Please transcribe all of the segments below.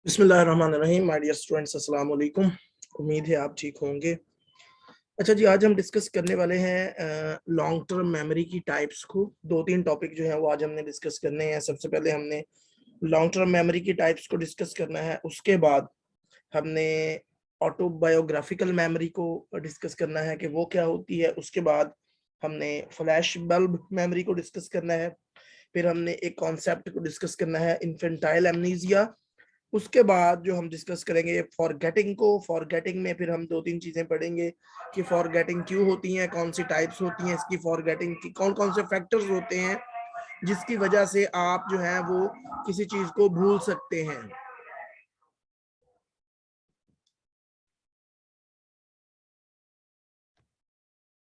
बिस्मिल्लाहिर्रहमानिर्रहीम। My dear students, अस्सलाम वालेकुम। उम्मीद है आप ठीक होंगे। अच्छा जी, आज हम डिस्कस करने वाले हैं लॉन्ग टर्म मेमोरी की टाइप्स को। दो तीन टॉपिक जो है वो आज हमने डिस्कस करने हैं। सबसे पहले हमने लॉन्ग टर्म मेमोरी की टाइप्स को डिस्कस करना है, उसके बाद हमने ऑटोबायोग्राफिकल मेमोरी को डिस्कस करना है कि वो क्या होती है, उसके बाद हमने फ्लैश बल्ब मेमोरी को डिस्कस करना है, फिर हमने एक कॉन्सेप्ट को डिस्कस करना है इन्फेंटाइल एमनीजिया। उसके बाद जो हम डिस्कस करेंगे फॉरगेटिंग को। फॉरगेटिंग में फिर हम दो तीन चीजें पढ़ेंगे कि फॉरगेटिंग क्यों होती हैं, कौन सी टाइप्स होती हैं इसकी, फॉरगेटिंग की कौन कौन से फैक्टर्स होते हैं जिसकी वजह से आप जो है वो किसी चीज को भूल सकते हैं।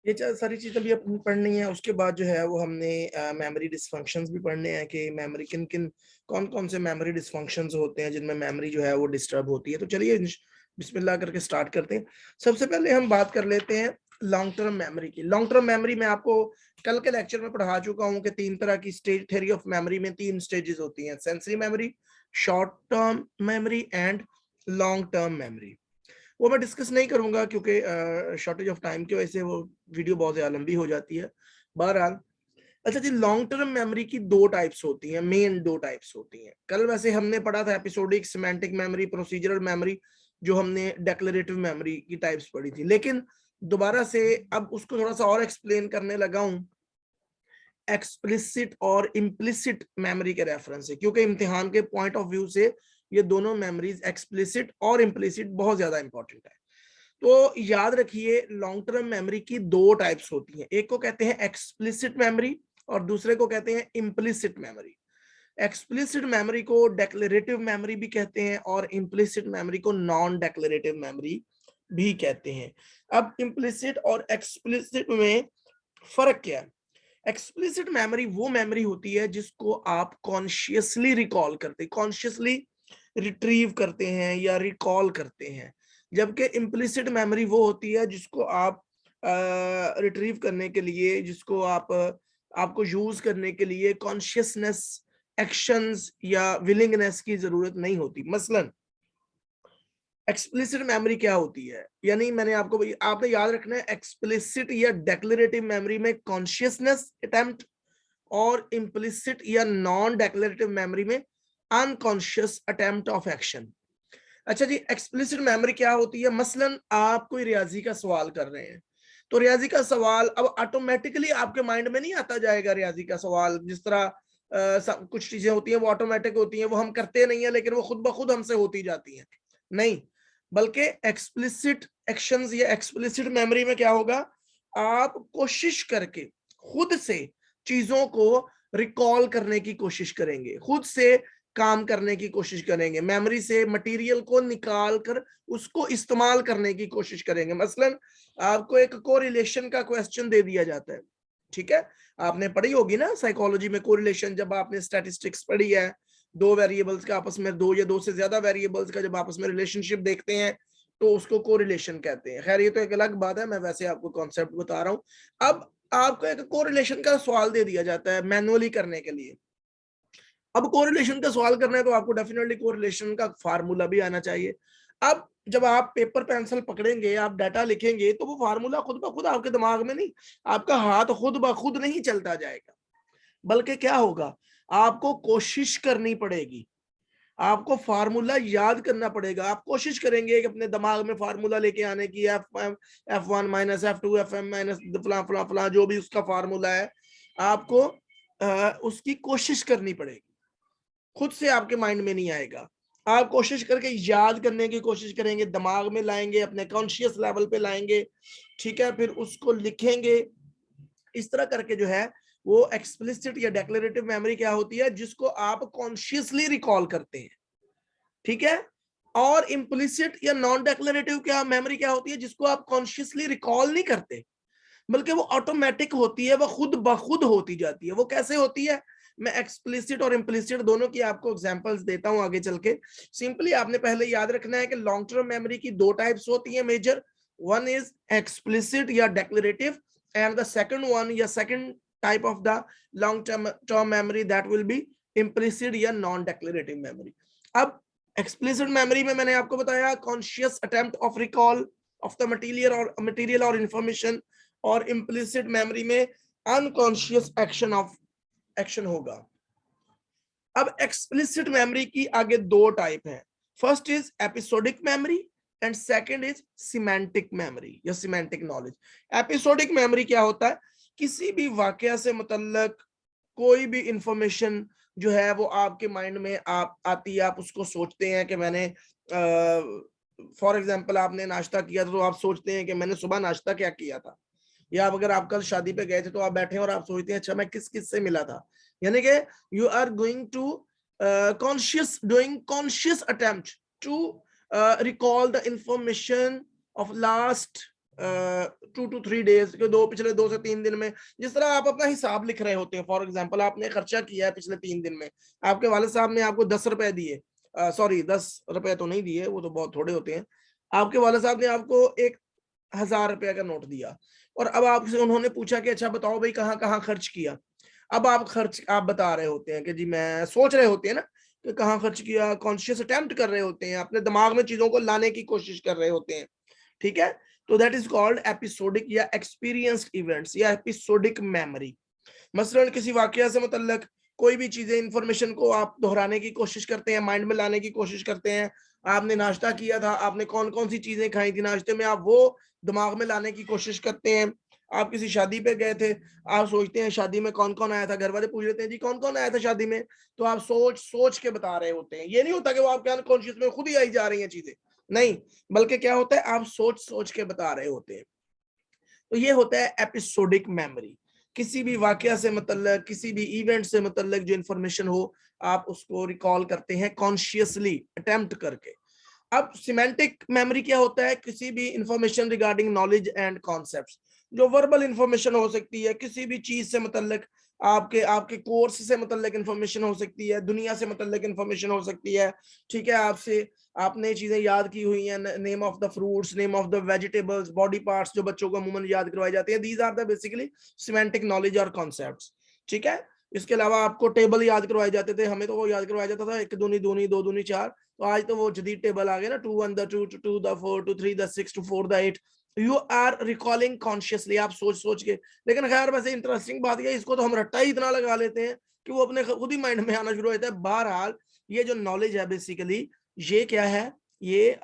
ये सारी चीजें भी अपनी पढ़नी है। उसके बाद जो है वो हमने मेमोरी डिसफंक्शंस भी पढ़ने हैं कि मेमोरी किन किन कौन कौन से मेमोरी डिसफंक्शंस होते हैं जिनमें मेमोरी जो है वो डिस्टर्ब होती है। तो चलिए बिस्मिल्लाह करके स्टार्ट करते हैं। सबसे पहले हम बात कर लेते हैं लॉन्ग टर्म मेमोरी की। लॉन्ग टर्म मेमोरी में आपको कल के लेक्चर में पढ़ा चुका हूं कि तीन तरह की स्टेज, थ्योरी ऑफ मेमोरी में तीन स्टेजेस होती हैं: sensory memory, short term memory and long term memory. वो मैं डिस्कस नहीं करूंगा क्योंकि शॉर्टेज ऑफ टाइम की वजह से वो वीडियो बहुत ज्यादा लंबी हो जाती है। बहरहाल, अच्छा जी, लॉन्ग टर्म मेमोरी की दो टाइप्स होती हैं, मेन दो टाइप्स होती हैं। कल वैसे हमने पढ़ा था episodic, semantic memory, procedural memory, जो हमने डेक्लरेटिव मेमोरी की टाइप्स पढ़ी थी। लेकिन दोबारा से अब उसको थोड़ा सा और एक्सप्लेन करने लगा हूं एक्सप्लिसिट और इम्प्लिसिट मेमोरी के रेफरेंस से, क्योंकि इम्तिहान के पॉइंट ऑफ व्यू से ये दोनों मेमोरीज एक्सप्लिसिट और इम्प्लिसिट बहुत ज्यादा इंपॉर्टेंट है। तो याद रखिए, लॉन्ग टर्म मेमोरी की दो टाइप्स होती हैं, एक को कहते हैं एक्सप्लिसिट मेमोरी और दूसरे को कहते हैं इम्प्लिसिट मेमोरी। एक्सप्लिसिट मेमोरी को डेक्लरेटिव मेमोरी भी कहते हैं और इम्प्लिसिट मेमोरी को नॉन डेक्लरेटिव मेमोरी भी कहते हैं। अब इम्प्लिसिट और एक्सप्लिसिट में फर्क क्या है? एक्सप्लिसिट मेमोरी वो मेमोरी होती है जिसको आप कॉन्शियसली रिकॉल करते, कॉन्शियसली रिट्रीव करते हैं या रिकॉल करते हैं, जबकि इम्प्लिसिट मेमोरी वो होती है जिसको आप रिट्रीव करने के लिए, जिसको आप आपको यूज करने के लिए कॉन्शियसनेस, एक्शंस या विलिंगनेस की जरूरत नहीं होती। मसलन एक्सप्लिसिट मेमोरी क्या होती है, यानी मैंने आपको आपने याद रखना है, एक्सप्लिसिट या डेक्लरेटिव मेमोरी में कॉन्शियसनेस अटेम्प्ट और इम्प्लिसिट या नॉन डेक्लरेटिव मेमोरी में अनकॉन्शियस अटेम्प्ट ऑफ एक्शन। अच्छा जी, एक्सप्लिसिट मेमोरी क्या होती है? मसलन आप कोई रियाजी का सवाल कर रहे हैं, तो रियाजी का सवाल अब ऑटोमेटिकली आपके माइंड में नहीं आता जाएगा। रियाजी का सवाल जिस तरह कुछ चीजें होती हैं वो ऑटोमेटिक होती हैं, वो हम करते नहीं है लेकिन वो खुद ब खुद हमसे होती जाती हैं, नहीं। बल्कि एक्सप्लिसिट एक्शंस या एक्सप्लिसिट मेमोरी में क्या होगा, आप कोशिश करके खुद से चीजों को रिकॉल करने की कोशिश करेंगे, खुद से काम करने की कोशिश करेंगे, मेमोरी से मटेरियल को निकाल कर उसको इस्तेमाल करने की कोशिश करेंगे। मसलन आपको एक कोरिलेशन का क्वेश्चन दे दिया जाता है, ठीक है, आपने पढ़ी होगी ना साइकोलॉजी में कोरिलेशन, जब आपने स्टैटिस्टिक्स पढ़ी है, दो वेरिएबल्स का आपस में, दो या दो से ज्यादा वेरिएबल्स का जब आपस में रिलेशनशिप देखते हैं तो उसको कोरिलेशन कहते हैं। खैर, ये तो एक अलग बात है, मैं वैसे आपको कॉन्सेप्ट बता रहा हूं। अब आपको एक कोरिलेशन का सवाल दे दिया जाता है मैनुअली करने के लिए। अब कोरिलेशन का सवाल करना है तो आपको डेफिनेटली कोरिलेशन का फार्मूला भी आना चाहिए। अब जब आप पेपर पेंसिल पकड़ेंगे, आप डाटा लिखेंगे, तो वो फार्मूला खुद ब खुद आपके दिमाग में नहीं, आपका हाथ खुद ब खुद नहीं चलता जाएगा, बल्कि क्या होगा, आपको कोशिश करनी पड़ेगी, आपको फार्मूला याद करना पड़ेगा। आप कोशिश करेंगे कि अपने दिमाग में फार्मूला लेके आने की, F1 minus F2 FM minus फला फला फला, जो भी उसका फार्मूला है, आपको उसकी कोशिश करनी पड़ेगी, खुद से आपके माइंड में नहीं आएगा। आप कोशिश करके याद करने की कोशिश करेंगे, दिमाग में लाएंगे, अपने कॉन्शियस लेवल पे लाएंगे, ठीक है, फिर उसको लिखेंगे। इस तरह करके जो है वो एक्सप्लिसिट या डेक्लरेटिव मेमोरी क्या होती है, जिसको आप कॉन्शियसली रिकॉल करते हैं, ठीक है। और इम्प्लिसिट या नॉन डेक्लरेटिव क्या मेमोरी क्या होती है, जिसको आप कॉन्शियसली रिकॉल नहीं करते, बल्कि वो ऑटोमेटिक होती है, वो खुद ब खुद होती जाती है। वो कैसे होती है, मैं एक्सप्लिसिट और इम्प्लिसिट दोनों की आपको एग्जांपल्स देता हूं आगे चल के। सिंपली आपने पहले याद रखना है कि लॉन्ग टर्म मेमोरी की दो टाइप्स होती है मेजर, वन इज एक्सप्लिसिट या declarative and the second one या second type of the long term memory that will be implicit या नॉन डेक्लरेटिव मेमोरी। अब एक्सप्लिसिट मेमोरी में मैंने आपको बताया conscious attempt of recall of the material और information, और इम्प्लिसिट मेमोरी में अनकॉन्शियस एक्शन होगा। अब एक्सप्लिसिट मेमोरी की आगे दो टाइप है, first is episodic memory and second is semantic memory या सिमेंटिक नॉलेज। एपिसोडिक मेमोरी क्या होता है, किसी भी वाकया से मुतल्लक कोई भी इंफॉर्मेशन जो है वो आपके माइंड में आप आती है, आप उसको सोचते हैं कि मैंने फॉर एग्जांपल आपने नाश्ता किया था तो आप सोचते हैं कि मैंने सुबह नाश्ता क्या किया था, या अगर आप कल शादी पे गए थे तो आप बैठे हैं और आप सोचते हैं अच्छा मैं किस किस से मिला था। यानी कि you are going to conscious attempt to recall the information of last 2 to 3 days के पिछले 2 से 3 दिन में। जिस तरह आप अपना हिसाब लिख रहे होते हैं, फॉर एग्जांपल आपने खर्चा किया है पिछले 3 दिन में, आपके वालिद साहब ने आपको 10 रुपए दिए, सॉरी 10 रुपए तो नहीं दिए, वो तो बहुत थोड़े होते हैं, आपके वालिद साहब ने आपको 1,000 रुपया का नोट दिया, और अब आपसे उन्होंने पूछा कि अच्छा बताओ भाई कहाँ कहाँ खर्च किया। अब आप बता रहे होते हैं कि जी मैं सोच रहे होते हैं ना कि कहाँ खर्च किया, कॉन्शियस अटेम्प्ट कर रहे होते हैं, अपने दिमाग में चीजों को लाने की कोशिश कर रहे होते हैं, ठीक है। तो दैट इज कॉल्ड एपिसोडिक या एक्सपीरियंस्ड इवेंट्स या एपिसोडिक मेमोरी। मसलन किसी वाकया से मुतल्लक कोई भी चीजें इंफॉर्मेशन को आप दोहराने की कोशिश करते हैं, माइंड में लाने की कोशिश करते हैं। आपने नाश्ता किया था, आपने कौन कौन सी चीजें खाई थी नाश्ते में, आप वो दिमाग में लाने की कोशिश करते हैं। आप किसी शादी पे गए थे, आप सोचते हैं शादी में कौन कौन आया था, घर वाले पूछ लेते हैं जी कौन कौन आया था शादी में, तो आप सोच सोच के बता रहे होते हैं। ये नहीं होता कि वो आपके अनकॉन्शियस में खुद ही आई जा रही हैं चीजें, नहीं, बल्कि क्या होता है आप सोच सोच के बता रहे होते हैं। तो ये होता है एपिसोडिक मेमोरी। किसी भी वाकया से मतलब किसी भी इवेंट से मतलब जो इंफॉर्मेशन हो आप उसको रिकॉल करते हैं कॉन्शियसली अटेम्प्ट करके। अब सिमेंटिक मेमोरी क्या होता है, किसी भी information regarding knowledge and concepts, जो वर्बल इंफॉर्मेशन हो सकती है, किसी भी चीज से मतलब आपके आपके कोर्स से मतलब इंफॉर्मेशन हो सकती है, दुनिया से मतलब इंफॉर्मेशन हो सकती है, ठीक है। आपसे आपने चीजें याद की हुई हैं, name of the fruits, name of the vegetables, body parts जो बच्चों को अमूमन याद करवाए जाते हैं, these are the basically semantic knowledge और कॉन्सेप्ट्स, ठीक है। इसके अलावा आपको टेबल याद करवाए जाते थे, हमें तो वो याद करवाया जाता था 1 दूनी 2 2 दूनी 4, तो आज तो वो जदीद टेबल आ गए ना, 2 1 2 2 2 4 2 3 6 2 4 8। यू आर रिकॉलिंग कॉन्शियसली, आप सोच सोच के। लेकिन खैर वैसे इंटरेस्टिंग बात यह, इसको तो हम रट्टा ही इतना लगा लेते हैं कि वो अपने खुद ही माइंड में आना शुरू हो जाता है। बहरहाल ये जो नॉलेज है बेसिकली ये क्या है, ये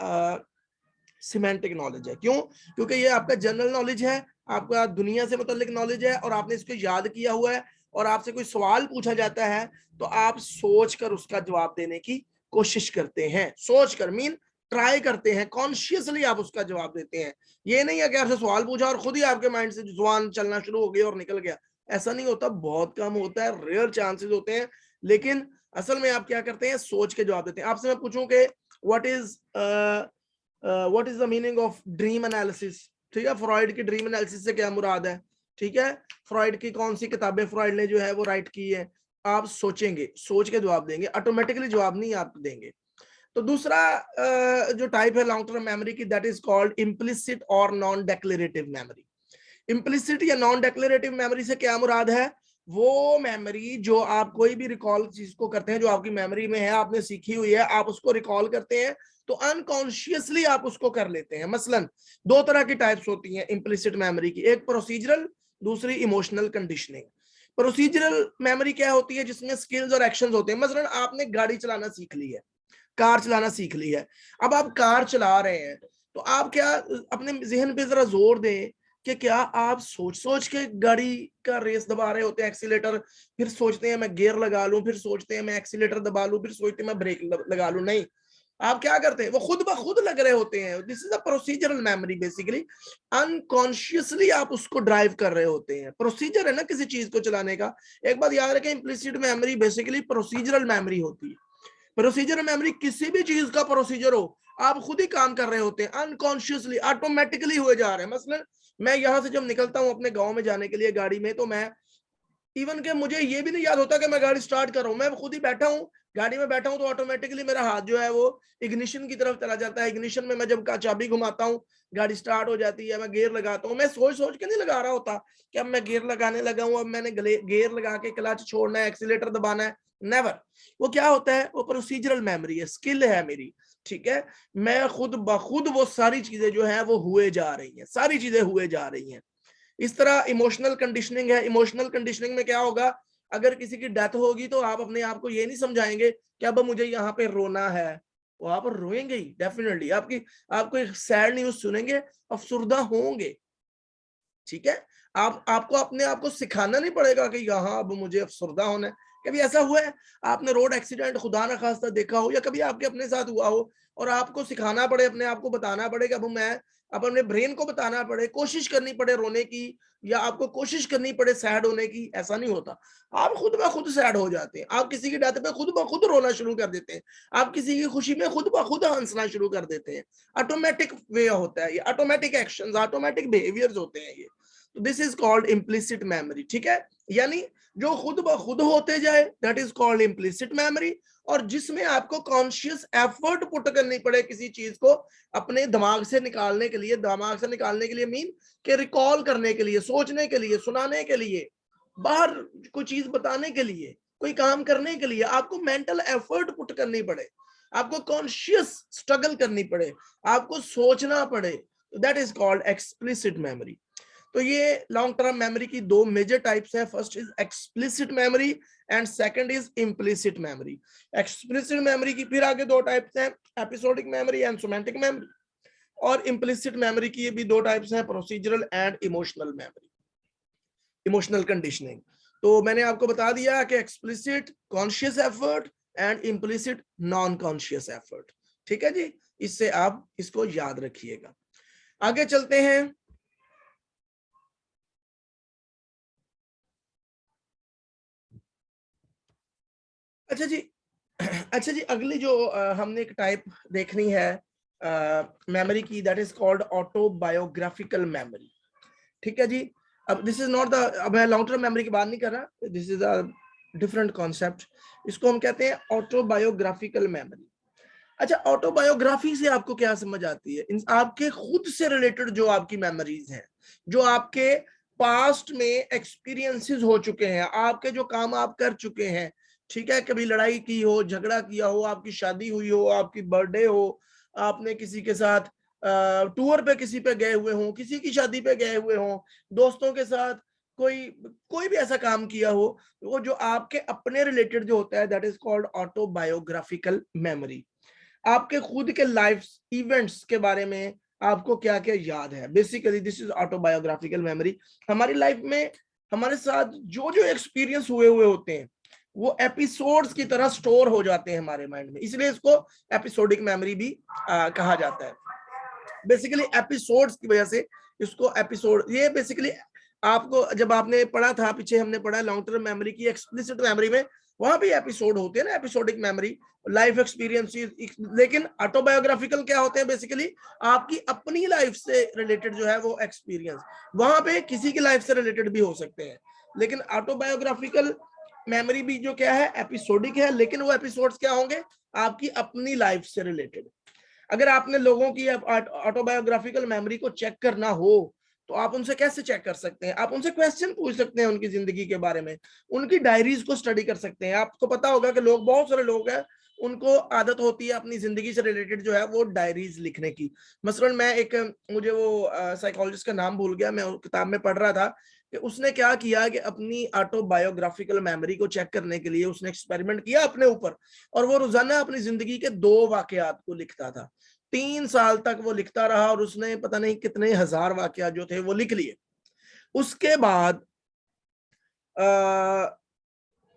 सिमेंटिक नॉलेज है। क्यों? क्योंकि ये आपका जनरल नॉलेज है, आपका दुनिया से मुतल्लिक नॉलेज है, और आपने इसको याद किया हुआ है, और आपसे कोई सवाल पूछा जाता है तो आप सोच कर उसका जवाब देने की कोशिश करते हैं। सोच कर मीन ट्राई करते हैं, कॉन्शियसली आप उसका जवाब देते हैं। ये नहीं है कि आपसे सवाल पूछा और खुद ही आपके माइंड से जुबान चलना शुरू हो गई और निकल गया, ऐसा नहीं होता, बहुत कम होता है, रेयर चांसेस होते हैं। लेकिन असल में आप क्या करते हैं, सोच के जवाब देते हैं। आपसे मैं पूछूं कि what is the meaning of dream analysis, ठीक है, फ्रॉइड की ड्रीम एनालिसिस से क्या मुराद है, ठीक है, फ्रॉइड की कौन सी किताबें फ्रॉइड ने जो है वो राइट की है, आप सोचेंगे, सोच के जवाब देंगे, ऑटोमेटिकली जवाब नहीं आप देंगे। तो दूसरा जो टाइप है लॉन्ग टर्म मेमोरी की, दैट इज कॉल्ड इम्प्लिसिट और नॉन डेक्लेरेटिव मेमोरी। इम्प्लिसिट या नॉन डेक्लेरेटिव मेमोरी से क्या मुराद है, वो मेमोरी जो आप कोई भी रिकॉल चीज को करते हैं, जो आपकी मेमोरी में है, आपने सीखी हुई है, आप उसको रिकॉल करते हैं तो अनकॉन्शियसली आप उसको कर लेते हैं। मसलन 2 तरह की टाइप्स होती हैं इम्प्लिसिट मेमोरी की, एक प्रोसीजरल, दूसरी इमोशनल कंडीशनिंग। प्रोसीजरल मेमोरी क्या होती है, जिसमें स्किल्स और एक्शंस होते हैं। मसलन आपने गाड़ी चलाना सीख ली है, कार चलाना सीख ली है, अब आप कार चला रहे हैं, तो आप क्या अपने जहन पे जरा जोर दें कि क्या आप सोच सोच के गाड़ी का रेस दबा रहे होते हैं, एक्सीलेटर, फिर सोचते हैं मैं गियर लगा लूं, फिर सोचते हैं मैं एक्सीलेटर दबा लूं, फिर सोचते हैं मैं ब्रेक लगा लूं। नहीं, आप क्या करते हैं, वो खुद ब खुद लग रहे होते हैं। This is a procedural memory, basically unconsciously आप उसको ड्राइव कर रहे होते हैं। प्रोसीजर है ना किसी चीज को चलाने का। एक बात याद रखें, implicit memory basically procedural memory होती है। प्रोसीजर मेमोरी किसी भी चीज का प्रोसीजर हो, आप खुद ही काम कर रहे होते हैं, अनकॉन्शियसली ऑटोमेटिकली हुए जा रहे हैं। मसलन मैं यहां से जब निकलता हूं अपने गांव में जाने के लिए गाड़ी में, तो मैं इवन के मुझे ये भी नहीं याद होता कि मैं गाड़ी स्टार्ट कर रहा हूँ, मैं खुद ही बैठा हूँ, गाड़ी में बैठा हूँ, तो ऑटोमेटिकली मेरा हाथ जो है वो इग्निशन की तरफ चला जाता है। इग्निशन में मैं जब चाबी घुमाता हूँ, गाड़ी स्टार्ट हो जाती है, मैं गियर लगाता हूँ। मैं सोच सोच के नहीं लगा रहा होता कि अब मैं गियर लगाने लगा हूँ, अब मैंने गियर लगा के क्लच छोड़ना है, एक्सीलेटर दबाना है, नेवर। वो क्या होता है, वो प्रोसीजरल मेमोरी है, स्किल है मेरी, ठीक है। मैं खुद ब खुद वो सारी चीजें जो है वो हुए जा रही हैं, सारी चीजें हुए जा रही हैं। इस तरह इमोशनल कंडीशनिंग है। इमोशनल कंडीशनिंग में क्या होगा, अगर किसी की डेथ होगी तो आप अपने आप को ये नहीं समझाएंगे कि अब मुझे यहाँ पे रोना है, वो आप रोएंगे ही डेफिनेटली। आपको एक सैड न्यूज सुनेंगे, अफसुर्दा होंगे, ठीक है। आपको अपने आप को सिखाना नहीं पड़ेगा कि यहाँ अब मुझे अफसुर्दा होना है। कभी ऐसा हुआ है आपने रोड एक्सीडेंट खुदा ना खास्ता देखा हो, या कभी आपके अपने साथ हुआ हो और आपको सिखाना पड़े, अपने आप को बताना पड़े कि अब मैं, अब अपने ब्रेन को बताना पड़े, कोशिश करनी पड़े रोने की, या आपको कोशिश करनी पड़े सैड होने की? ऐसा नहीं होता, आप खुद ब खुद सैड हो जाते हैं। आप किसी की डेथ पे खुद ब खुद रोना शुरू कर देते हैं, आप किसी की खुशी में खुद ब खुद हंसना शुरू कर देते हैं। ऑटोमेटिक वे होता है ये, ऑटोमेटिक एक्शंस, ऑटोमेटिक बिहेवियर्स होते हैं ये। तो this is called implicit memory, ठीक है। यानी जो खुद ब खुद होते जाए, that is called implicit memory. और जिसमें आपको कॉन्शियस एफर्ट पुट करनी पड़े किसी चीज को अपने दिमाग से निकालने के लिए, दिमाग से निकालने के लिए मीन के रिकॉल करने के लिए, सोचने के लिए, सुनाने के लिए, बाहर कोई चीज बताने के लिए, कोई काम करने के लिए आपको मेंटल एफर्ट पुट करनी पड़े, आपको कॉन्शियस स्ट्रगल करनी पड़े, आपको सोचना पड़े, that is called explicit memory. तो ये लॉन्ग टर्म मेमोरी की दो मेजर टाइप्स है। First is explicit memory and second is implicit memory. Explicit memory की फिर आगे दो टाइप्स हैं, episodic memory and somatic memory. और इम्प्लिसिट मेमोरी की भी दो टाइप्स हैं, procedural and emotional memory, emotional conditioning. तो मैंने आपको बता दिया कि explicit conscious effort and implicit non conscious effort, ठीक है जी। इससे आप इसको याद रखिएगा। आगे चलते हैं। अच्छा जी, अच्छा जी, अगली जो हमने एक टाइप देखनी है मेमोरी की, that is called autobiographical memory, ठीक है जी। अब दिस इज नॉट द, अब मैं लॉन्ग टर्म मेमोरी की बात नहीं कर रहा, this is a different concept. इसको हम कहते हैं ऑटोबायोग्राफिकल मेमोरी। अच्छा, ऑटोबायोग्राफी से आपको क्या समझ आती है? आपके खुद से रिलेटेड जो आपकी मेमोरीज हैं, जो आपके पास्ट में एक्सपीरियंसेस हो चुके हैं, आपके जो काम आप कर चुके हैं, ठीक है। कभी लड़ाई की हो, झगड़ा किया हो, आपकी शादी हुई हो, आपकी बर्थडे हो, आपने किसी के साथ टूर पे किसी पे गए हुए हो, किसी की शादी पे गए हुए हो, दोस्तों के साथ कोई कोई भी ऐसा काम किया हो, वो जो आपके अपने रिलेटेड जो होता है, that is called autobiographical memory. आपके खुद के लाइफ इवेंट्स के बारे में आपको क्या क्या याद है, basically this is autobiographical memory. हमारी लाइफ में हमारे साथ जो जो एक्सपीरियंस हुए हुए होते हैं, वो एपिसोड्स की तरह स्टोर हो जाते हैं हमारे माइंड में, इसलिए इसको एपिसोडिक मेमोरी भी कहा जाता है। बेसिकली एपिसोड्स की वजह से इसको एपिसोड, ये बेसिकली आपको जब आपने पढ़ा था पीछे, हमने पढ़ा लॉन्ग टर्म मेमोरी की एक्सप्लिसिट मेमोरी में, वहां भी एपिसोड होते हैं ना, एपिसोडिक मेमोरी, लाइफ एक्सपीरियंस। लेकिन ऑटोबायोग्राफिकल क्या होते हैं, बेसिकली आपकी अपनी लाइफ से रिलेटेड जो है वो एक्सपीरियंस, वहां पे किसी की लाइफ से रिलेटेड भी हो सकते हैं। लेकिन ऑटोबायोग्राफिकल मेमोरी भी जो क्या है, एपिसोडिक है, लेकिन वो एपिसोड्स क्या होंगे, आपकी अपनी लाइफ से रिलेटेड। अगर आपने लोगों की ऑटोबायोग्राफिकल मेमोरी को चेक करना हो, तो आप उनसे कैसे चेक कर सकते हैं? आप उनसे क्वेश्चन पूछ सकते हैं उनकी जिंदगी के बारे में, उनकी डायरीज को स्टडी कर सकते हैं। आपको पता होगा कि लोग, बहुत सारे लोग हैं, उनको आदत होती है अपनी जिंदगी से रिलेटेड जो है वो डायरीज लिखने की। मसलन मैं एक, मुझे वो साइकोलॉजिस्ट का नाम भूल गया, मैं किताब में पढ़ रहा था कि उसने क्या किया कि अपनी ऑटोबायोग्राफिकल मेमोरी को चेक करने के लिए उसने एक्सपेरिमेंट किया अपने ऊपर, और वो रोजाना अपनी जिंदगी के 2 वाकयात को लिखता था। 3 साल तक वो लिखता रहा और उसने पता नहीं कितने हजार वाकया जो थे वो लिख लिए। उसके बाद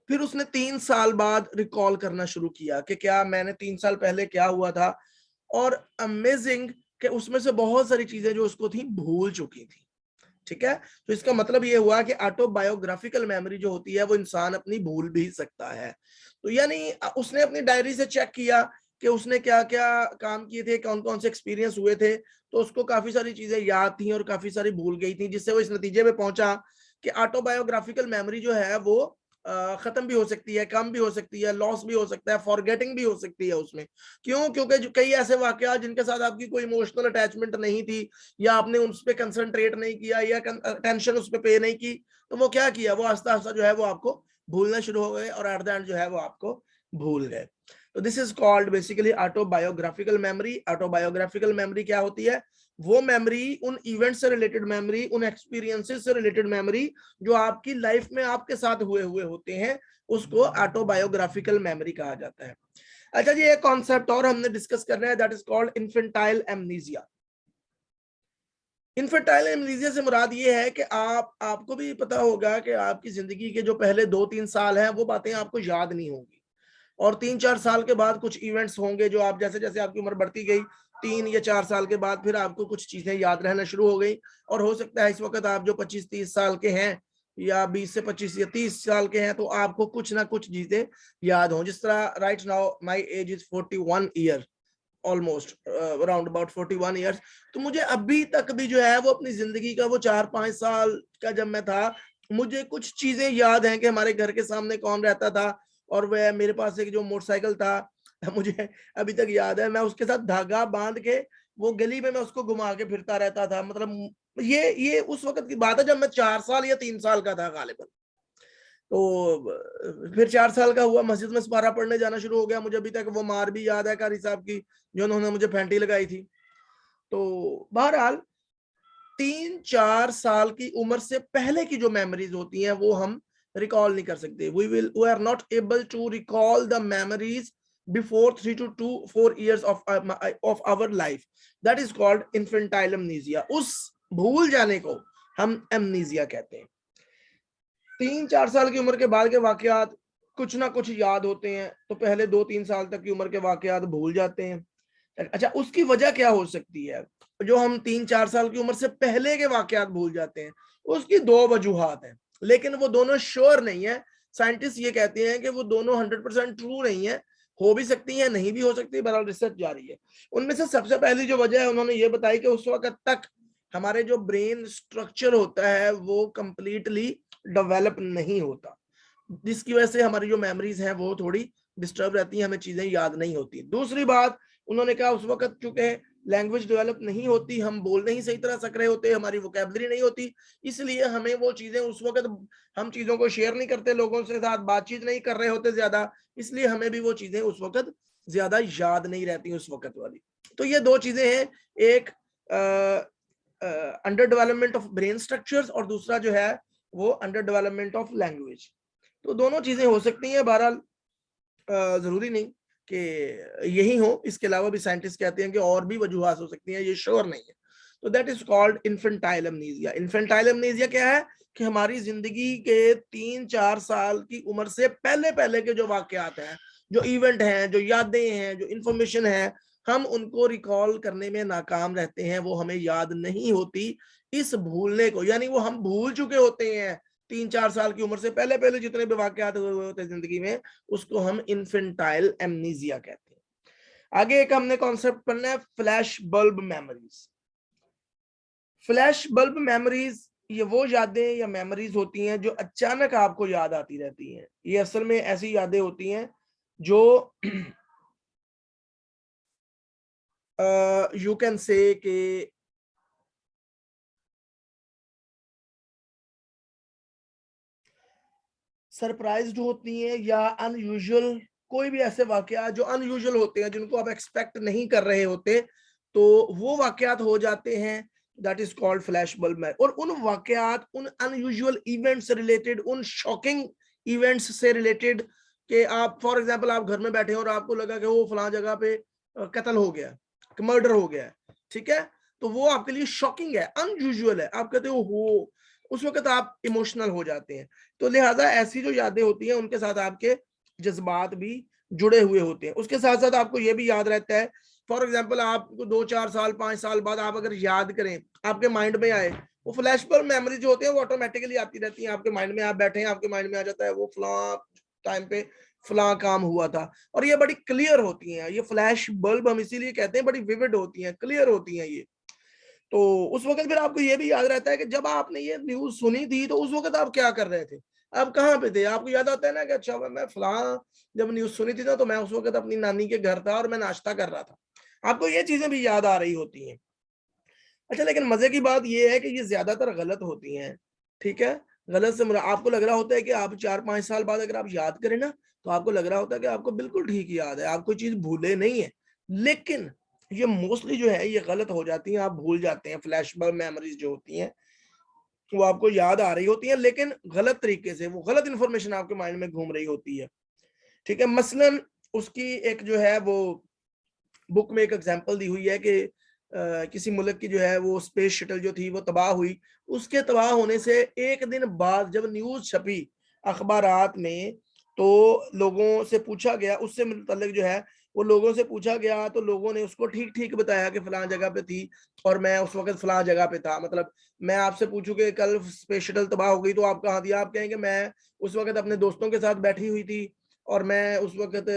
फिर उसने 3 साल बाद रिकॉल करना शुरू किया कि क्या मैंने 3 साल पहले क्या हुआ था, और अमेजिंग कि उसमें से बहुत सारी चीजें जो उसको थी भूल चुकी थी, ठीक है। तो इसका मतलब ये हुआ कि ऑटोबायोग्राफिकल मेमोरी जो होती है वो इंसान अपनी भूल भी सकता है। तो यानी उसने अपनी डायरी से चेक किया कि उसने क्या क्या काम किए थे, कौन कौन से एक्सपीरियंस हुए थे, तो उसको काफी सारी चीजें याद थी और काफी सारी भूल गई थी, जिससे वो इस नतीजे में पहुंचा कि ऑटोबायोग्राफिकल मेमोरी जो है वो खत्म भी हो सकती है, कम भी हो सकती है, लॉस भी हो सकता है, फॉरगेटिंग भी हो सकती है उसमें। क्यों? क्योंकि कई ऐसे वाकयात जिनके साथ आपकी कोई इमोशनल अटैचमेंट नहीं थी, या आपने उस पर कंसंट्रेट नहीं किया, या टेंशन उस पर पे नहीं की, तो वो क्या किया, वो आस्ता आस्ता जो है वो आपको भूलना शुरू हो गए, और एट द एंड जो है वो आपको भूल गए। तो this is called basically autobiographical memory. Autobiographical memory क्या होती है? वो मेमोरी, उन इवेंट से रिलेटेड मेमोरी, उन एक्सपीरियंसेस से रिलेटेड मेमोरी जो आपकी लाइफ में आपके साथ हुए होते हैं, उसको ऑटोबायोग्राफिकल मेमोरी कहा जाता है। अच्छा जी, एक कॉन्सेप्ट और हमने डिस्कस करना है, that is called infantile amnesia. Infantile amnesia से मुराद ये है कि आपको भी पता होगा कि आपकी जिंदगी के जो पहले 2-3 साल हैं वो बातें आपको याद नहीं होंगी, और 3-4 साल के बाद कुछ इवेंट्स होंगे जो आप, जैसे जैसे आपकी उम्र बढ़ती गई, 3 या 4 साल के बाद फिर आपको कुछ चीजें याद रहना शुरू हो गई। और हो सकता है इस वक्त आप जो 25-30 साल के हैं, या 20 से 25 या 30 साल के हैं, तो आपको कुछ ना कुछ चीजें याद हों। जिस तरह right now my age is 41 year, almost around about 41 years. तो मुझे अभी तक भी जो है वो अपनी जिंदगी का वो 4-5 साल का जब मैं था, मुझे कुछ चीजें याद हैं कि हमारे घर के सामने कौन रहता था, और वह मेरे पास एक जो मोटरसाइकिल था, मुझे अभी तक याद है, मैं उसके साथ धागा बांध के वो गली में मैं उसको घुमा के फिरता रहता था। मतलब ये उस वक्त की बात है जब मैं 4 साल या 3 साल का था गालिबन। तो फिर 4 साल का हुआ, मस्जिद में सिपारा पढ़ने जाना शुरू हो गया। मुझे अभी तक वो मार भी याद है कारी साहब की, जो उन्होंने मुझे फैंटी लगाई थी। तो बहरहाल 3-4 साल की उम्र से पहले की जो मेमोरीज होती हैं वो हम रिकॉल नहीं कर सकते। We are not able to recall the memories before 3 to 4 years of our life. That is called infantile amnesia. उस भूल जाने को हम एमनीजिया कहते हैं। 3-4 साल की उम्र के बाद के वाकयात कुछ ना कुछ याद होते हैं, तो पहले 2-3 साल तक की उम्र के वाकयात भूल जाते हैं। अच्छा, उसकी वजह क्या हो सकती है जो हम 3-4 साल की उम्र से पहले के वाकयात भूल जाते हैं? उसकी 2 वजूहात हैं, लेकिन वो दोनों श्योर नहीं है। साइंटिस्ट ये कहते हैं कि वो दोनों 100% ट्रू नहीं है, हो भी सकती है, नहीं भी हो सकती, बहरहाल रिसर्च जारी है। उनमें से सबसे पहली जो वजह है उन्होंने ये बताई कि उस वक्त तक हमारे जो ब्रेन स्ट्रक्चर होता है वो कंप्लीटली डेवलप नहीं होता, जिसकी वजह से हमारी जो मेमोरीज हैं वो थोड़ी डिस्टर्ब रहती हैं, हमें चीजें याद नहीं होती। दूसरी बात उन्होंने कहा, उस वक्त चूंकि लैंग्वेज डेवलप नहीं होती, हम बोल नहीं सही तरह सक रहे होते, हमारी वोकैबुलरी नहीं होती, इसलिए हमें वो चीजें उस वक्त, हम चीजों को शेयर नहीं करते, लोगों से साथ बातचीत नहीं कर रहे होते ज्यादा, इसलिए हमें भी वो चीजें उस वक्त ज्यादा याद नहीं रहती उस वक्त वाली। तो ये 2 चीजें हैं, एक under development of brain structures, और दूसरा जो है वो अंडर डेवलपमेंट ऑफ लैंग्वेज। तो दोनों चीजें हो सकती हैं, बहरहाल जरूरी नहीं कि यही हो, इसके अलावा भी साइंटिस्ट कहते हैं कि और भी वजूहात हो सकती हैं, ये श्योर नहीं है। तो that is called infantile amnesia. Infantile amnesia क्या है कि हमारी जिंदगी के 3-4 साल की उम्र से पहले पहले के जो वाकयात हैं, जो इवेंट हैं, जो यादें हैं, जो इंफॉर्मेशन है, हम उनको रिकॉल करने में नाकाम रहते हैं, वो हमें याद नहीं होती। इस भूलने को, यानी वो हम भूल चुके होते हैं 3-4 साल की उम्र से पहले पहले जितने भी वाकयात हुए होते हैं जिंदगी में, उसको हम इन्फेंटाइल एमनीजिया कहते हैं। आगे एक हमने कॉन्सेप्ट पढ़ना है, flash bulb memories. Flash bulb memories ये वो यादें या मेमोरीज होती हैं जो अचानक आपको याद आती रहती हैं। ये असल में ऐसी यादें होती हैं जो यू कैन से कि सरप्राइज्ड होती हैं, या अनयूजुअल, कोई भी ऐसे वाकयात जो अनयूजुअल होते हैं, जिनको आप एक्सपेक्ट नहीं कर रहे होते, तो वो वाकयात हो जाते हैं। That is called flash bulb. और उन वाकयात, उन अनयूजुअल इवेंट्स से रिलेटेड, उन शॉकिंग इवेंट्स से रिलेटेड, कि आप फॉर एग्जांपल आप घर में बैठे हो और आपको लगा कि वो फलां जगह पे कत्ल हो गया, मर्डर हो गया, ठीक है, तो वो आपके लिए शॉकिंग है, अनयूजुअल है, आप कहते हो, उस वक्त आप इमोशनल हो जाते हैं। तो लिहाजा ऐसी जो यादें होती हैं उनके साथ आपके जज्बात भी जुड़े हुए होते हैं। उसके साथ साथ आपको ये भी याद रहता है, फॉर एग्जाम्पल आपको 2-4 साल 5 साल बाद आप अगर याद करें, आपके माइंड में आए, वो फ्लैश पर मेमोरी जो होती है वो ऑटोमेटिकली आती रहती है आपके माइंड में। आप बैठे हैं, आपके माइंड में आ जाता है वो फलां टाइम पे फलां काम हुआ था, और ये बड़ी क्लियर होती हैं। ये फ्लैश बल्ब हम इसीलिए कहते हैं, बड़ी विविड होती हैं, क्लियर होती हैं ये। तो उस वक्त फिर आपको ये भी याद रहता है कि जब आपने ये न्यूज सुनी थी तो उस वक्त आप क्या कर रहे थे, आप कहाँ पे थे। आपको याद आता है ना कि अच्छा मैं फलां जब न्यूज सुनी थी ना तो मैं उस वक्त अपनी नानी के घर था और मैं नाश्ता कर रहा था। आपको ये चीजें भी याद आ रही होती हैं। अच्छा, लेकिन मजे की बात ये है कि ये ज्यादातर गलत होती हैं। ठीक है, गलत से आपको लग रहा होता है कि आप 4-5 साल बाद अगर आप याद करें ना तो आपको लग रहा होता है कि आपको बिल्कुल ठीक याद है, आप कोई चीज भूले नहीं है। लेकिन ये मोस्टली जो है ये गलत हो जाती है, आप भूल जाते हैं। फ्लैशबैक मेमोरीज जो होती हैं वो आपको याद आ रही होती है लेकिन गलत तरीके से, वो गलत इंफॉर्मेशन आपके माइंड में घूम रही होती है। ठीक है, मसलन उसकी एक जो है वो बुक में एक एग्जांपल दी हुई है कि किसी मुल्क की जो है वो स्पेस शटल जो थी वो तबाह हुई। उसके तबाह होने से एक दिन बाद जब न्यूज छपी अखबारात में तो लोगों से पूछा गया, उससे मुतल्लिक जो है वो लोगों से पूछा गया तो लोगों ने उसको ठीक ठीक बताया कि फलां जगह पे थी और मैं उस वक्त फलां जगह पे था। मतलब मैं आपसे पूछूं कि कल स्पेस शटल तबाह हो गई तो आप कहाँ थी, आप कहेंगे मैं उस वक्त अपने दोस्तों के साथ बैठी हुई थी और मैं उस वक्त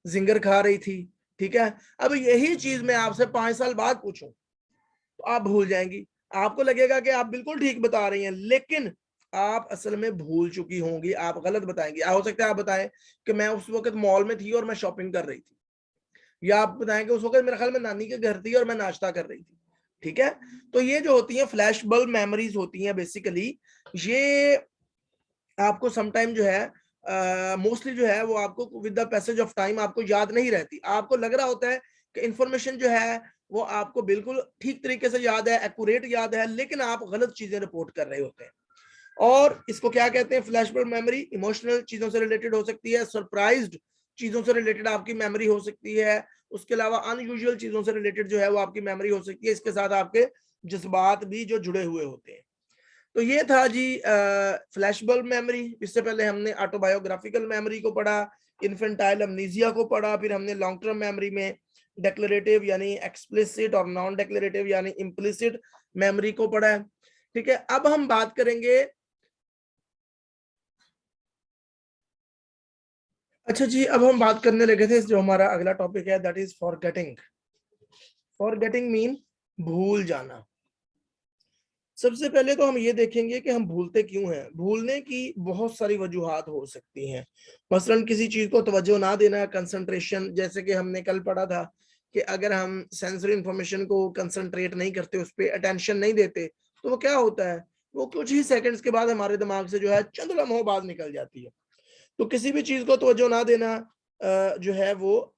जिंगर खा रही थी। ठीक है, अब यही चीज मैं आपसे 5 साल बाद पूछूं तो आप भूल जाएंगी। आपको लगेगा कि आप बिल्कुल ठीक बता रही हैं लेकिन आप असल में भूल चुकी होंगी, आप गलत बताएंगी। हो सकता है आप बताएं कि मैं उस वक्त मॉल में थी और मैं शॉपिंग कर रही थी, या आप बताएं कि उस वक्त मेरे ख्याल में नानी के घर थी और मैं नाश्ता कर रही थी। ठीक है, तो ये जो होती है फ्लैश बल्ब मेमोरीज होती हैं बेसिकली, ये आपको समटाइम जो है मोस्टली जो है वो आपको with the passage of time आपको याद नहीं रहती। आपको लग रहा होता है कि इंफॉर्मेशन जो है वो आपको बिल्कुल ठीक तरीके से याद है, एक्यूरेट याद है, लेकिन आप गलत चीजें रिपोर्ट कर रहे होते हैं। और इसको क्या कहते हैं, फ्लैशबैक मेमोरी। इमोशनल चीजों से रिलेटेड हो सकती है, सरप्राइज्ड चीजों से रिलेटेड आपकी मेमोरी हो सकती है, उसके अलावा अनयूजुअल चीजों से रिलेटेड जो है वो आपकी मेमोरी हो सकती है। इसके साथ आपके जज्बात भी जो जुड़े हुए होते हैं। तो ये था जी फ्लैशबल्ब मेमोरी। इससे पहले हमने ऑटोबायोग्राफिकल मेमोरी को पढ़ा, इन्फेंटाइल अमनीजिया को पढ़ा, फिर हमने लॉन्ग टर्म मेमोरी में डेक्लरेटिव यानी एक्सप्लिसिट और नॉन डेक्लरेटिव यानी इम्प्लिसिट मेमोरी को पढ़ा है। ठीक है, अब हम बात करेंगे। अच्छा जी, अब हम बात करने लगे थे जो हमारा अगला टॉपिक है that is forgetting. Forgetting mean भूल जाना। सबसे पहले तो हम ये देखेंगे कि हम भूलते क्यों हैं। भूलने की बहुत सारी वजूहात हो सकती हैं। मसलन किसी चीज को तवज्जो ना देना, कंसंट्रेशन, जैसे कि हमने कल पढ़ा था कि अगर हम सेंसरी इंफॉर्मेशन को कंसंट्रेट नहीं करते, उस पर अटेंशन नहीं देते तो वो क्या होता है, वो कुछ ही सेकंड्स के बाद हमारे दिमाग से जो है चंद लम्हों बाद निकल जाती है। तो किसी भी चीज को तवज्जो ना देना जो है वो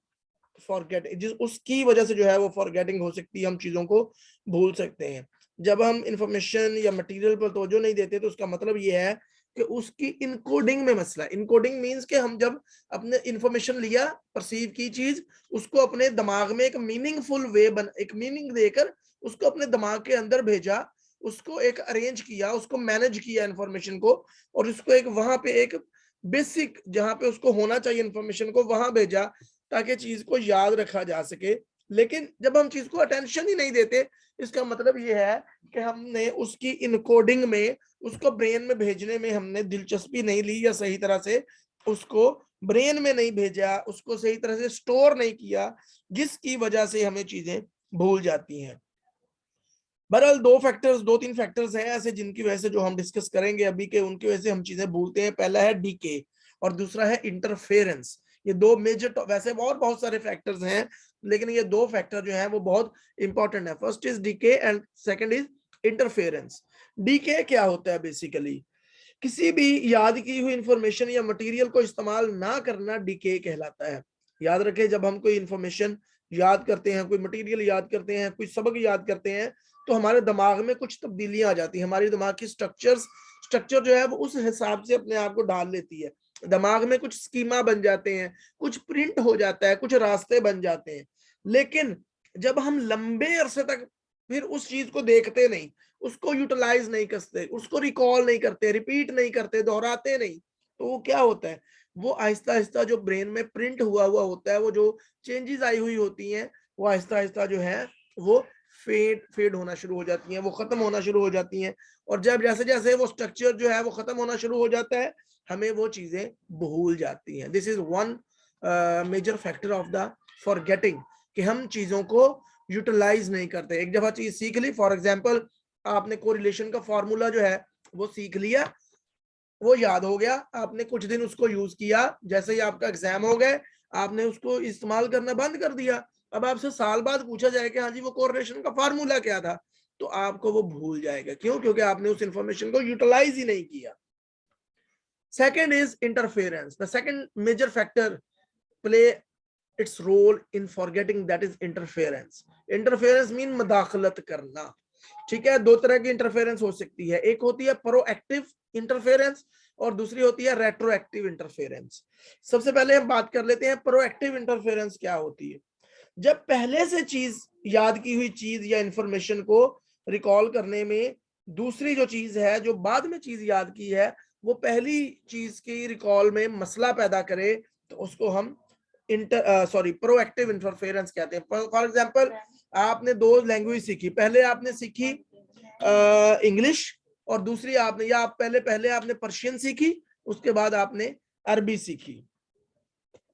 फॉरगेट, जिस उसकी वजह से जो है वो फॉरगेटिंग हो सकती है, हम चीजों को भूल सकते हैं। जब हम इंफॉर्मेशन या मटेरियल पर तवज्जो नहीं देते तो उसका मतलब ये है कि उसकी इनकोडिंग में मसला है। इनकोडिंग मींस कि हम जब अपने इंफॉर्मेशन लिया, परसीव की चीज, उसको अपने दिमाग में एक मीनिंगफुल वे एक मीनिंग देकर उसको अपने दिमाग के अंदर भेजा, उसको एक अरेंज किया, उसको मैनेज किया इंफॉर्मेशन को, और उसको एक वहां पे एक बेसिक जहां पे उसको होना चाहिए इंफॉर्मेशन को वहां भेजा ताकि चीज को याद रखा जा सके। लेकिन जब हम चीज को अटेंशन ही नहीं देते, इसका मतलब ये है कि हमने उसकी इनकोडिंग में, उसको ब्रेन में भेजने में हमने दिलचस्पी नहीं ली, या सही तरह से उसको ब्रेन में नहीं भेजा, उसको सही तरह से स्टोर नहीं किया, जिसकी वजह से हमें चीजें भूल जाती हैं। बहरहाल दो तीन फैक्टर्स हैं ऐसे जिनकी वजह से, जो हम डिस्कस करेंगे अभी के, उनकी वजह से हम चीजें भूलते हैं। पहला है डीके और दूसरा है इंटरफेरेंस। ये दो मेजर, वैसे और बहुत सारे फैक्टर्स हैं लेकिन ये दो फैक्टर जो हैं वो बहुत इंपॉर्टेंट है। First is decay and second is interference. Decay क्या होता है, बेसिकली किसी भी याद की हुई इंफॉर्मेशन या मटेरियल को इस्तेमाल ना करना डीके कहलाता है। याद रखें, जब हम कोई इंफॉर्मेशन याद करते हैं, कोई मटेरियल याद करते हैं, कोई सबक याद करते हैं तो हमारे दिमाग में कुछ तब्दीलियां आ जाती हैं। हमारी दिमाग की स्ट्रक्चर जो है वो उस हिसाब से अपने आप को डाल लेती है। दिमाग में कुछ स्कीमा बन जाते हैं, कुछ प्रिंट हो जाता है, कुछ रास्ते बन जाते हैं। लेकिन जब हम लंबे अरसे तक फिर उस चीज को देखते नहीं, उसको यूटिलाइज नहीं करते, उसको रिकॉल नहीं करते, रिपीट नहीं करते, दोहराते नहीं, तो वो क्या होता है, वो आहिस्ता आहिस्ता जो ब्रेन में प्रिंट हुआ हुआ होता है, वो जो चेंजेस आई हुई होती हैं, वो आहिस्ता आहिस्ता जो है वो फेड होना शुरू हो जाती हैं, वो खत्म होना शुरू हो जाती हैं। और जब जैसे जैसे वो स्ट्रक्चर जो है वो खत्म होना शुरू हो जाता है, हमें वो चीजें भूल जाती हैं। This is one major factor of the forgetting, कि हम चीजों को यूटिलाइज नहीं करते। एक दफा चीज सीख ली, फॉर एग्जाम्पल आपने कोरिलेशन का फॉर्मूला जो है वो सीख लिया, वो याद हो गया, आपने कुछ दिन उसको यूज किया, जैसे ही आपका एग्जाम हो गए आपने उसको इस्तेमाल करना बंद कर दिया। अब आपसे साल बाद पूछा जाए कि हाँ जी वो कोरिलेशन का फार्मूला क्या था, तो आपको वो भूल जाएगा। क्यों? क्योंकि आपने उस इंफॉर्मेशन को यूटिलाइज ही नहीं किया। Second is interference. The second major factor play its role in forgetting, that is interference. Interference mean मदाखलत करना। ठीक है, दो तरह की इंटरफेरेंस हो सकती है, एक होती है प्रोएक्टिव इंटरफेरेंस और दूसरी होती है रेट्रोएक्टिव इंटरफेरेंस। सबसे पहले हम बात कर लेते हैं प्रोएक्टिव इंटरफेरेंस क्या होती है। जब पहले से चीज, याद की हुई चीज या इंफॉर्मेशन को रिकॉल करने में दूसरी जो चीज है, जो बाद में चीज याद की है, वो पहली चीज की रिकॉल में मसला पैदा करे, तो उसको हम प्रोएक्टिव इंटरफेरेंस कहते हैं। फॉर एग्जांपल आपने दो लैंग्वेज सीखी, पहले आपने सीखी इंग्लिश और दूसरी आपने, या आप पहले आपने पर्शियन सीखी, उसके बाद आपने अरबी सीखी।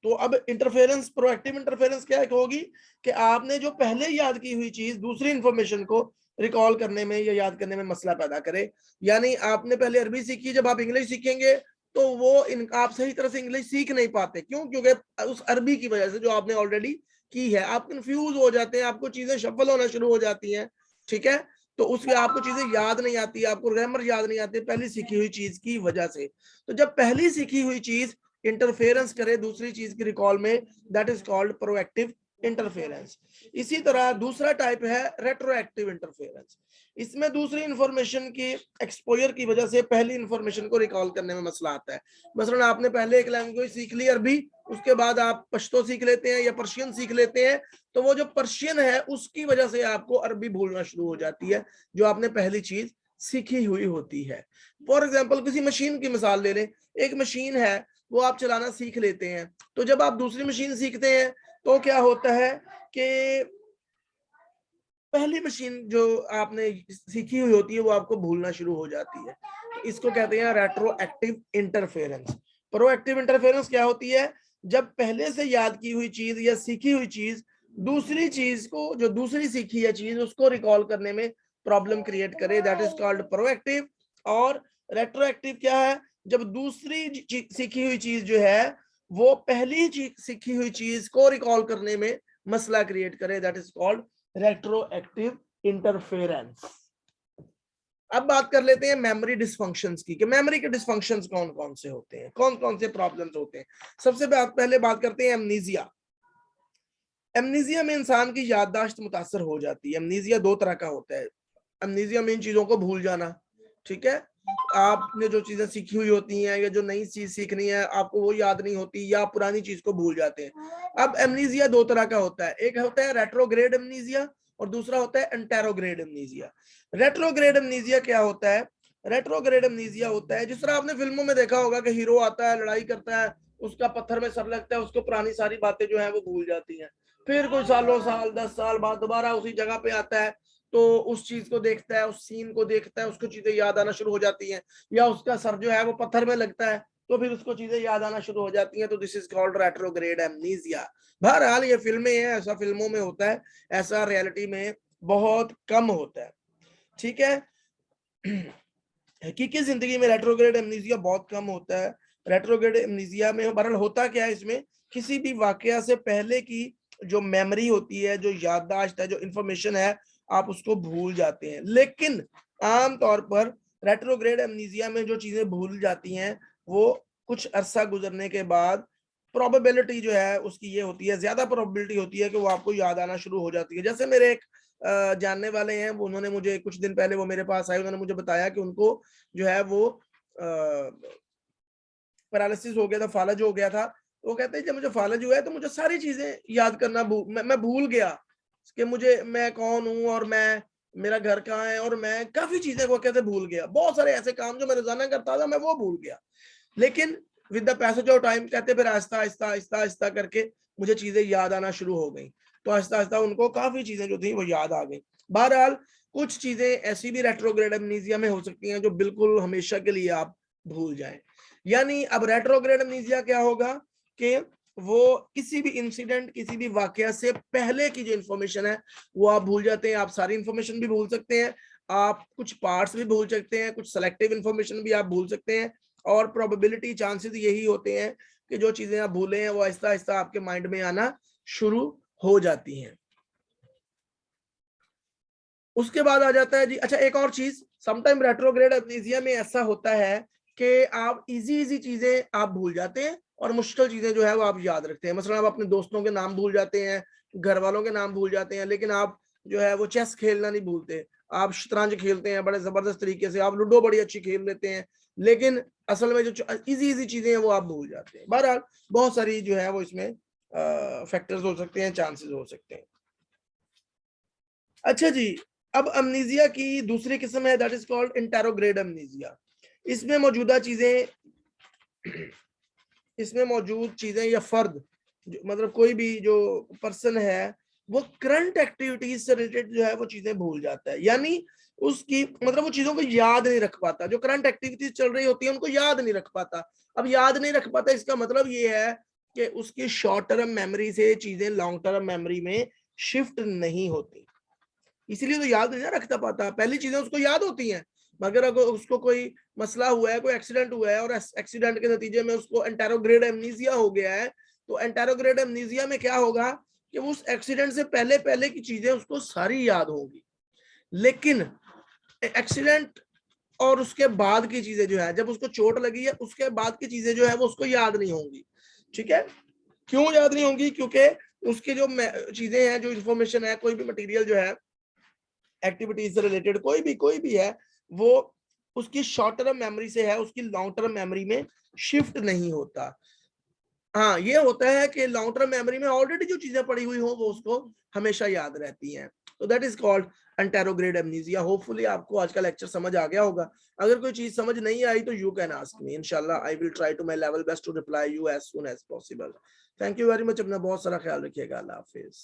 तो अब इंटरफेरेंस, प्रोएक्टिव इंटरफेरेंस क्या होगी कि आपने जो पहले याद की हुई चीज दूसरी इंफॉर्मेशन को रिकॉल करने में या याद करने में मसला पैदा करे। यानी आपने पहले अरबी सीखी, जब आप इंग्लिश सीखेंगे तो वो आप सही तरह से इंग्लिश सीख नहीं पाते। क्यों? क्योंकि उस अरबी की वजह से जो आपने ऑलरेडी की है, आप कंफ्यूज हो जाते हैं, आपको चीजें शफल होना शुरू हो जाती हैं। ठीक है, तो उसके आपको चीजें याद नहीं आती, आपको ग्रामर याद नहीं आती पहली सीखी हुई चीज की वजह से। तो जब पहली सीखी हुई चीज इंटरफेरेंस करे दूसरी चीज की रिकॉल में, that is called proactive interference. इसी तरह दूसरा टाइप है रेट्रोएक्टिव इंटरफेरेंस। इसमें दूसरी इंफॉर्मेशन की एक्सपोजर की वजह से पहली इंफॉर्मेशन को रिकॉल करने में मसला आता है। मसलन आपने पहले एक लैंग्वेज सीख ली अरबी, उसके बाद आप पश्तो सीख लेते हैं या पर्शियन सीख लेते हैं, तो वो जो पर्शियन है उसकी वजह से आपको अरबी भूलना शुरू हो जाती है, जो आपने पहली चीज सीखी हुई होती है। फॉर एग्जाम्पल किसी मशीन की मिसाल ले लें, एक मशीन है वो आप चलाना सीख लेते हैं, तो जब आप दूसरी मशीन सीखते हैं तो क्या होता है कि पहली मशीन जो आपने सीखी हुई होती है वो आपको भूलना शुरू हो जाती है। तो इसको कहते हैं रेट्रोएक्टिव इंटरफेरेंस। प्रोएक्टिव इंटरफेरेंस क्या होती है? जब पहले से याद की हुई चीज या सीखी हुई चीज दूसरी चीज को, जो दूसरी सीखी है चीज, उसको रिकॉल करने में प्रॉब्लम क्रिएट करे, दैट इज कॉल्ड प्रोएक्टिव। और रेट्रोएक्टिव क्या है? जब दूसरी सीखी हुई चीज जो है वो पहली सीखी हुई चीज को रिकॉल करने में मसला क्रिएट करे, that is called retroactive interference. अब बात कर लेते हैं मेमोरी डिसफंक्शंस की, कि मेमोरी के डिसफंक्शंस कौन कौन से होते हैं, कौन कौन से प्रॉब्लम्स होते हैं। सबसे पहले बात करते हैं एमनीजिया। एमनीजिया में इंसान की याददाश्त मुतासर हो जाती है। एमनीजिया दो तरह का होता है। एमनीजिया में इन चीजों को भूल जाना। ठीक है, आपने जो चीजें सीखी हुई होती हैं या जो नई चीज सीखनी है आपको वो याद नहीं होती, या पुरानी चीज को भूल जाते हैं। अब एमनीजिया दो तरह का होता है, एक होता है रेट्रोग्रेड एमनीजिया और दूसरा होता है एंटेरोग्रेड एमनीजिया। रेट्रोग्रेड एमनीजिया क्या होता है? रेट्रोग्रेड एमनीजिया होता है जिस तरह आपने फिल्मों में देखा होगा कि हीरो आता है, लड़ाई करता है, उसका पत्थर में सर लगता है, उसको पुरानी सारी बातें जो है वो भूल जाती हैं। फिर कोई सालों साल 10 साल बाद दोबारा उसी जगह पे आता है, तो उस चीज को देखता है, उस सीन को देखता है, उसको चीजें याद आना शुरू हो जाती हैं। या उसका सर जो है वो पत्थर में लगता है, तो फिर उसको चीजें याद आना शुरू हो जाती हैं। तो this is called retrograde amnesia. बहरहाल ये फिल्में हैं, ऐसा फिल्मों में होता है, ऐसा रियलिटी में बहुत कम होता है। ठीक है, हकीकी जिंदगी में रेट्रोग्रेड एमनीजिया बहुत कम होता है। रेट्रोग्रेड एमनीजिया में बहरहाल होता क्या है, इसमें किसी भी वाकया से पहले की जो मेमोरी होती है, जो याददाश्त है, जो इंफॉर्मेशन है, आप उसको भूल जाते हैं। लेकिन आमतौर पर रेट्रोग्रेड एमनीजिया में जो चीजें भूल जाती हैं वो कुछ अरसा गुजरने के बाद प्रोबेबिलिटी जो है उसकी ये होती है, ज्यादा प्रोबेबिलिटी होती है कि वो आपको याद आना शुरू हो जाती है। जैसे मेरे एक जानने वाले हैं, वो उन्होंने मुझे कुछ दिन पहले वो मेरे पास आए, उन्होंने मुझे बताया कि उनको जो है वो पैरालिसिस हो गया था, फालज हो गया था। तो वो कहते हैं जब मुझे फालज हुआ है तो मुझे सारी चीजें याद करना मैं भूल गया कि मुझे, मैं कौन हूँ और मैं, मेरा घर कहाँ है, और मैं काफी चीजें वो कहते भूल गया। बहुत सारे ऐसे काम जो मैं रोजाना करता था मैं वो भूल गया। लेकिन with the passage of time कहते फिर आहिस्ता आहिस्ता आहिस्ता आहिस्ता करके मुझे चीजें याद आना शुरू हो गई। तो आहिस्ता आहिस्ता उनको काफी चीजें जो थी वो याद आ गई। बहरहाल कुछ चीजें ऐसी भी रेट्रोग्रेड एमनीजिया में हो सकती हैं जो बिल्कुल हमेशा के लिए आप भूल जाएं। यानी अब रेट्रोग्रेड एमनीजिया क्या होगा कि वो किसी भी इंसिडेंट, किसी भी वाकया से पहले की जो इंफॉर्मेशन है वो आप भूल जाते हैं। आप सारी इंफॉर्मेशन भी भूल सकते हैं, आप कुछ पार्ट्स भी भूल सकते हैं, कुछ सेलेक्टिव इंफॉर्मेशन भी आप भूल सकते हैं। और प्रोबेबिलिटी चांसेस यही होते हैं कि जो चीजें आप भूले हैं वो आहिस्ता आहिस्ता आपके माइंड में आना शुरू हो जाती हैं। उसके बाद आ जाता है जी, अच्छा एक और चीज, समटाइम रेट्रोग्रेड एमनीसिया में ऐसा होता है कि आप इजी इजी चीजें आप भूल जाते हैं और मुश्किल चीजें जो है वो आप याद रखते हैं। मसलन आप अपने दोस्तों के नाम भूल जाते हैं, घर वालों के नाम भूल जाते हैं, लेकिन आप जो है वो चेस खेलना नहीं भूलते। आप शतरंज खेलते हैं बड़े जबरदस्त तरीके से, आप लूडो बड़ी अच्छी खेल लेते हैं, लेकिन असल में जो इजी इजी चीजें हैं वो आप भूल जाते हैं। बहरहाल बहुत सारी जो है वो इसमें फैक्टर्स हो सकते हैं, चांसेस हो सकते हैं। अच्छा जी, अब अमनीजिया की दूसरी किस्म है, दैट इज कॉल्ड इंटेरोग्रेड अमनीजिया। इसमें मौजूदा चीजें, इसमें मौजूद चीजें या फर्द मतलब कोई भी जो पर्सन है वो करंट एक्टिविटीज से रिलेटेड जो है वो चीजें भूल जाता है। यानी उसकी मतलब वो चीजों को याद नहीं रख पाता, जो करंट एक्टिविटीज चल रही होती है उनको याद नहीं रख पाता। अब याद नहीं रख पाता इसका मतलब ये है कि उसकी शॉर्ट टर्म मेमोरी से चीजें लॉन्ग टर्म मेमोरी में शिफ्ट नहीं होती, इसीलिए तो याद नहीं ना रखता पाता। पहली चीजें उसको याद होती हैं, मगर अगर उसको कोई मसला हुआ है, कोई एक्सीडेंट हुआ है और एक्सीडेंट के नतीजे में उसको एंटेरोग्रेड एमनीसिया हो गया है, तो एंटेरोग्रेड एमनीसिया में क्या होगा कि उस एक्सीडेंट से पहले पहले की चीजें उसको सारी याद होंगी, लेकिन एक्सीडेंट और उसके बाद की चीजें जो है, जब उसको चोट लगी है उसके बाद की चीजें जो है वो उसको याद नहीं होंगी। ठीक है, क्यों याद नहीं होंगी? क्योंकि उसकी जो चीजें हैं, जो इंफॉर्मेशन है, कोई भी मटेरियल जो है एक्टिविटीज से रिलेटेड कोई भी है, वो उसकी शॉर्ट टर्म मेमोरी से है, उसकी लॉन्ग टर्म मेमोरी में शिफ्ट नहीं होता। हाँ, ये होता है कि लॉन्ग टर्म मेमोरी में ऑलरेडी जो चीजें पड़ी हुई हो वो उसको हमेशा याद रहती हैं। तो that is called anterograde amnesia. Hopefully आपको आज का लेक्चर समझ आ गया होगा। अगर कोई चीज समझ नहीं आई तो यू कैन आस्क मी, इंशाल्लाह I will try to my level best to reply you as soon as possible. Thank you very much, अपना बहुत सारा ख्याल रखिएगा। अल्लाह हाफिज।